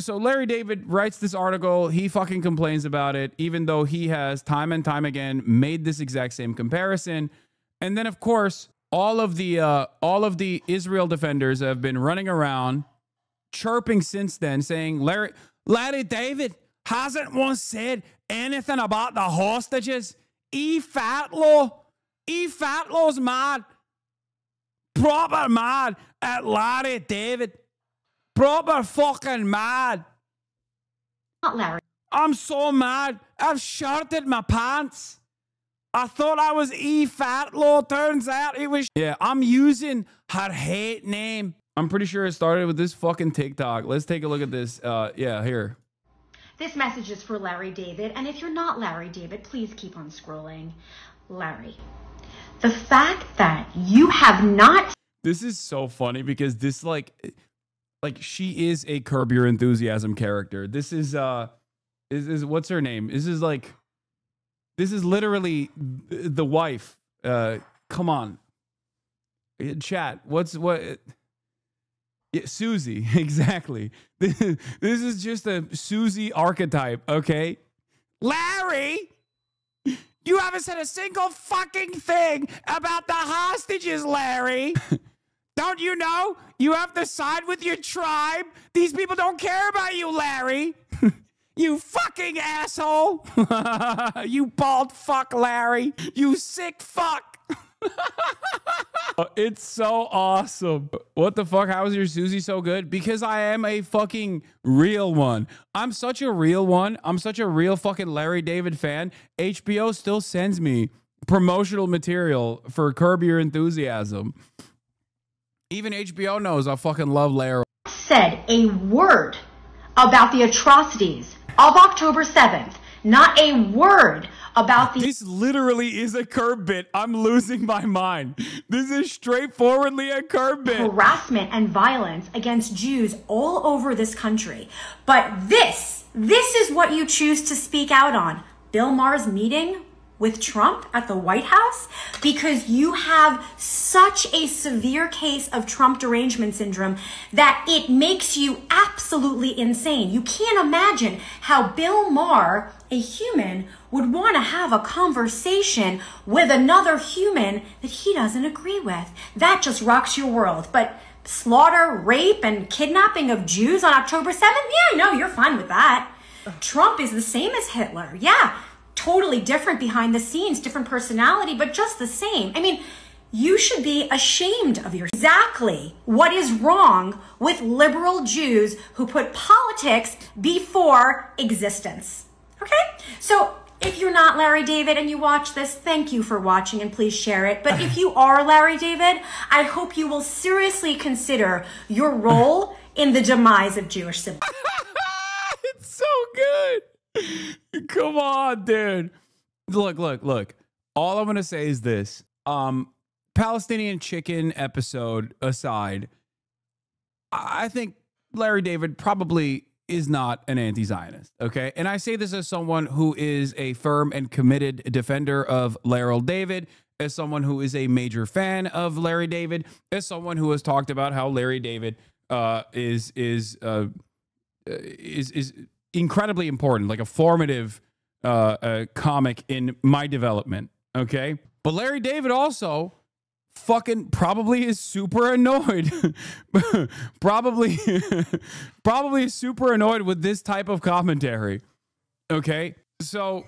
Larry David writes this article. He fucking complains about it, even though he has time and time again made this exact same comparison. And then, of course, all of the Israel defenders have been running around chirping since then, saying Larry David hasn't once said anything about the hostages. Fatlaw's mad. Proper mad at Larry David. Proper fucking mad. Not Larry. I'm so mad. I've shorted my pants. I thought I was Fatlaw. Turns out it was. Yeah, I'm using her hate name. I'm pretty sure it started with this fucking TikTok. Let's take a look at this. Yeah, here. This message is for Larry David, and if you're not Larry David, please keep on scrolling. Larry, the fact that you have not... This is so funny because this, like she is a Curb Your Enthusiasm character. This is what's her name? This is literally the wife. Come on. Chat. What? Yeah, Susie, exactly. This is just a Susie archetype, okay? Larry, you haven't said a single fucking thing about the hostages, Larry. Don't you know? You have to side with your tribe. These people don't care about you, Larry. You fucking asshole. You bald fuck, Larry. You sick fuck. It's so awesome. What the fuck? How is your Susie so good? Because I am a fucking real one. I'm such a real one. I'm such a real fucking Larry David fan. HBO still sends me promotional material for Curb Your Enthusiasm. Even HBO knows I fucking love Larry. Said a word about the atrocities of October 7th. Not a word about the... This literally is a Curb bit. I'm losing my mind. This is straightforwardly a Curb bit. Harassment and violence against Jews all over this country. But this is what you choose to speak out on. Bill Maher's meeting with Trump at the White House, because you have such a severe case of Trump derangement syndrome that it makes you absolutely insane. You can't imagine how Bill Maher, a human, would want to have a conversation with another human that he doesn't agree with. That just rocks your world. But slaughter, rape, and kidnapping of Jews on October 7th? Yeah, no, you're fine with that. Trump is the same as Hitler. Yeah, totally different behind the scenes, different personality, but just the same. I mean, you should be ashamed of yourself. Exactly what is wrong with liberal Jews who put politics before existence. Okay? So if you're not Larry David and you watch this, thank you for watching and please share it. But if you are Larry David, I hope you will seriously consider your role in the demise of Jewish civilization. It's so good. Come on, dude. Look. All I'm going to say is this. Palestinian chicken episode aside, I think Larry David probably is not an anti-Zionist, okay? And I say this as someone who is a firm and committed defender of Larry David, as someone who is a major fan of Larry David, as someone who has talked about how Larry David is incredibly important, like a formative comic in my development, okay? But Larry David also fucking probably is super annoyed. probably is super annoyed with this type of commentary, okay? So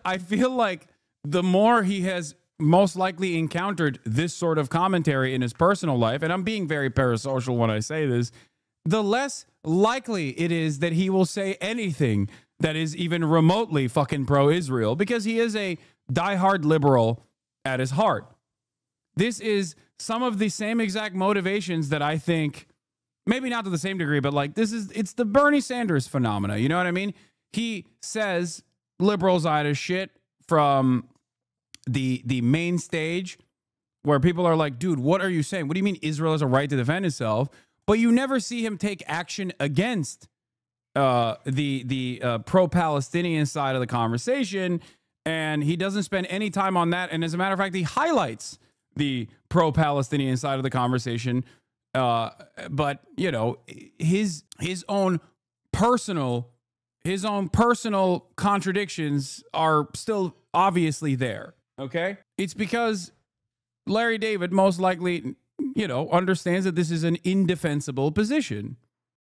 I feel like the more he has most likely encountered this sort of commentary in his personal life, and I'm being very parasocial when I say this, the less likely it is that he will say anything that is even remotely fucking pro-Israel, because he is a diehard liberal at his heart. This is some of the same exact motivations that I think, maybe not to the same degree, but like it's the Bernie Sanders phenomena. You know what I mean? He says liberal Zionist shit from the main stage where people are like, dude, what are you saying? What do you mean Israel has a right to defend itself? But you never see him take action against the pro-Palestinian side of the conversation, and he doesn't spend any time on that. And as a matter of fact, he highlights the pro-Palestinian side of the conversation. But you know, his own personal contradictions are still obviously there. Okay, it's because Larry David most likely, you know, understands that this is an indefensible position.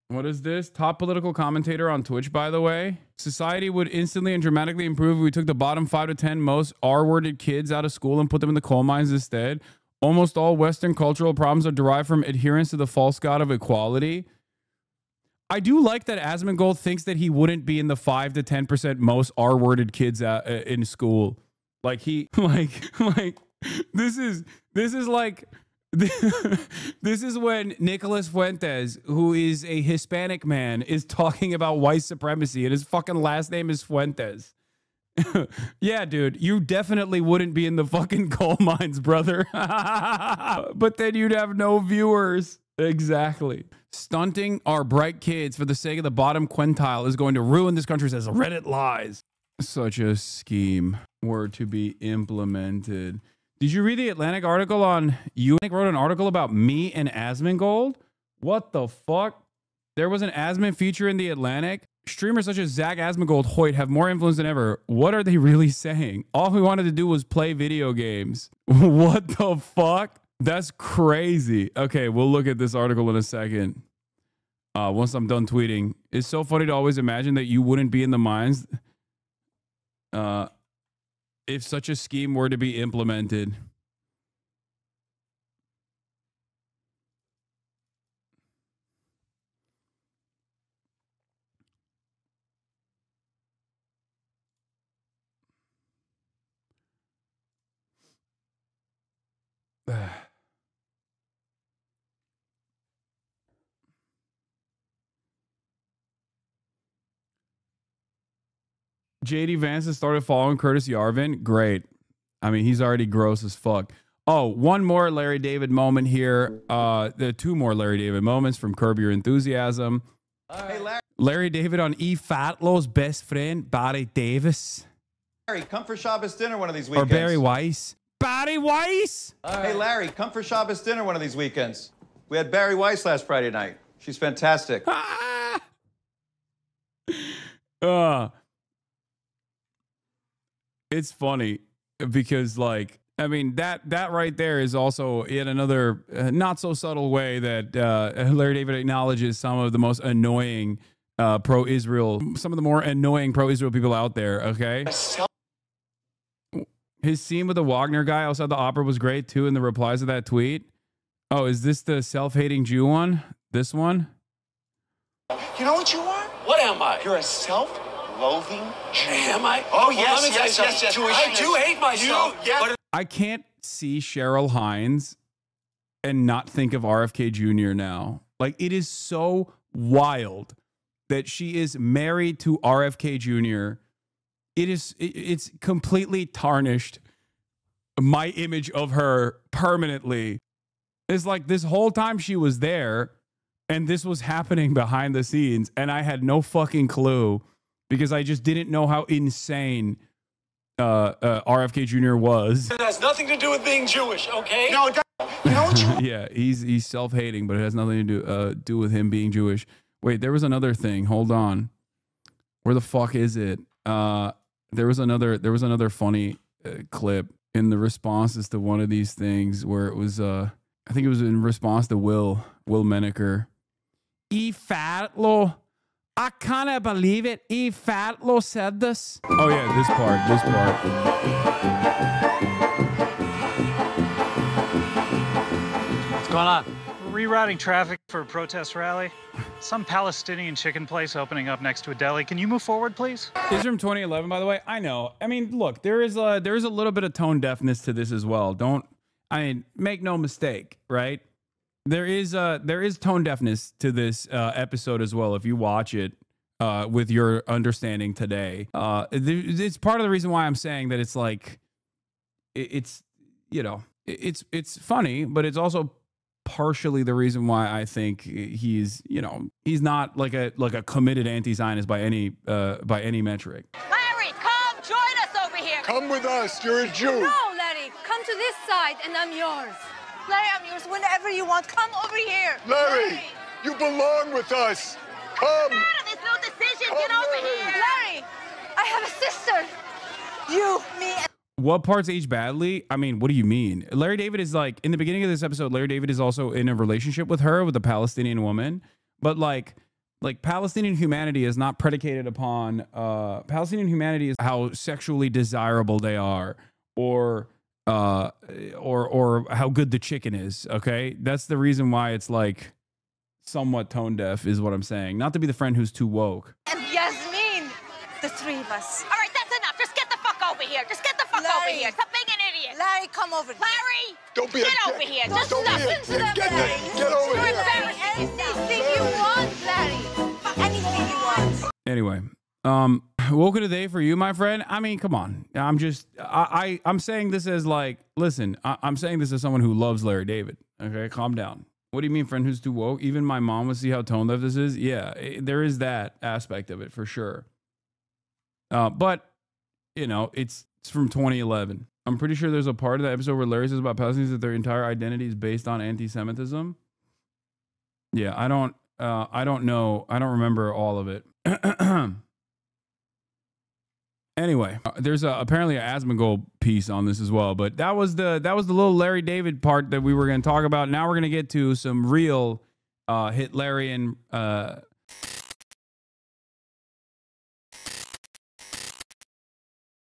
What is this? Top political commentator on Twitch, by the way. Society would instantly and dramatically improve if we took the bottom 5 to 10 most R-worded kids out of school and put them in the coal mines instead. Almost all Western cultural problems are derived from adherence to the false god of equality. I do like that Asmongold thinks that he wouldn't be in the 5 to 10% most R-worded kids in school. Like he, like this is like. This is when Nicolas Fuentes, who is a Hispanic man, is talking about white supremacy and his fucking last name is Fuentes. Yeah, dude, you definitely wouldn't be in the fucking coal mines, brother. But then you'd have no viewers. Exactly. Stunting our bright kids for the sake of the bottom quintile is going to ruin this country, says Reddit lies. Such a scheme were to be implemented. Did you read the Atlantic article on you wrote an article about me and Asmongold? What the fuck? There was an Asmon feature in the Atlantic. Streamers such as Zach Asmongold Hoyt have more influence than ever. What are they really saying? All we wanted to do was play video games. What the fuck? That's crazy. Okay, we'll look at this article in a second. Once I'm done tweeting. It's so funny to always imagine that you wouldn't be in the mines. If such a scheme were to be implemented. JD Vance has started following Curtis Yarvin. Great. I mean, he's already gross as fuck. Oh, one more Larry David moment here. There are 2 more Larry David moments from Curb Your Enthusiasm. Hey, Larry David on E. Fatlow's best friend, Barry Davis. Larry, come for Shabbos dinner one of these weekends. Or Barry Weiss. Barry Weiss? Hey, Larry, come for Shabbos dinner one of these weekends. We had Barry Weiss last Friday night. She's fantastic. It's funny because, like, I mean, that right there is also in another not so subtle way that Larry David acknowledges some of the most annoying pro-Israel, some of the more annoying pro-Israel people out there. Okay. His scene with the Wagner guy outside the opera was great too. In the replies to that tweet. Oh, is this the self-hating Jew one? This one? You know what you are? What am I? You're a self-loathing Jew. Am I? Oh, well, yes. I do hate myself. But I can't see Cheryl Hines and not think of RFK Jr. now. Like, it is so wild that she is married to RFK Jr. It's completely tarnished my image of her permanently. It's like this whole time she was there and this was happening behind the scenes and I had no fucking clue because I just didn't know how insane RFK Jr. was. it has nothing to do with being Jewish, okay? No, you know what you Yeah, he's self-hating, but it has nothing to do with him being Jewish. Wait, there was another thing. Hold on. Where the fuck is it? There was another funny clip in the responses to one of these things where it was I think it was in response to Will Menaker. E Fatlo, I cannot believe it. E Fatlo said this. Oh yeah, this part. What's going on? We're rerouting traffic for a protest rally. Some Palestinian chicken place opening up next to a deli. Can you move forward, please? This is from 2011, by the way. I know. I mean, look, there is a little bit of tone deafness to this as well. Make no mistake, right? There is tone deafness to this episode as well. If you watch it with your understanding today, it's part of the reason why I'm saying that it's like, it's funny, but it's also partially the reason why I think he's not like a committed anti-Zionist by any metric. Larry, come join us over here. Come with us. You're a Jew. No, Larry, come to this side and I'm yours. Larry, I'm yours whenever you want. Come over here. Larry, you belong with us. Come. There's no decision. Get over here. Larry, I have a sister. You, me, and what parts age badly? I mean, what do you mean? Larry David is like, in the beginning of this episode, Larry David is also in a relationship with her, with a Palestinian woman. But like Palestinian humanity is not predicated upon, Palestinian humanity is how sexually desirable they are, or how good the chicken is. Okay. That's the reason why it's like somewhat tone deaf is what I'm saying. Not to be the friend who's too woke. And Yasmin, the three of us. All right, that's enough. Just get the fuck over here. Just get the fuck over here. Stop being an idiot. Larry, come over here. Larry, Don't be get over here. Just don't be listen to them, Get Larry. over You're here. embarrassing. Anything you want, Larry. Anything you want. Anyway, woke of the day for you, my friend. I mean, come on. I'm saying this as like, listen, I'm saying this as someone who loves Larry David. Okay, calm down. What do you mean, friend who's too woke? Even my mom would see how tone deaf this is. Yeah, there is that aspect of it for sure. But, you know, it's from 2011. I'm pretty sure there's a part of that episode where Larry says about Palestinians that their entire identity is based on anti-Semitism. Yeah, I don't know. I don't remember all of it. Anyway, there's apparently an Asmongold piece on this as well, but that was the little Larry David part that we were going to talk about. Now we're going to get to some real Hitlerian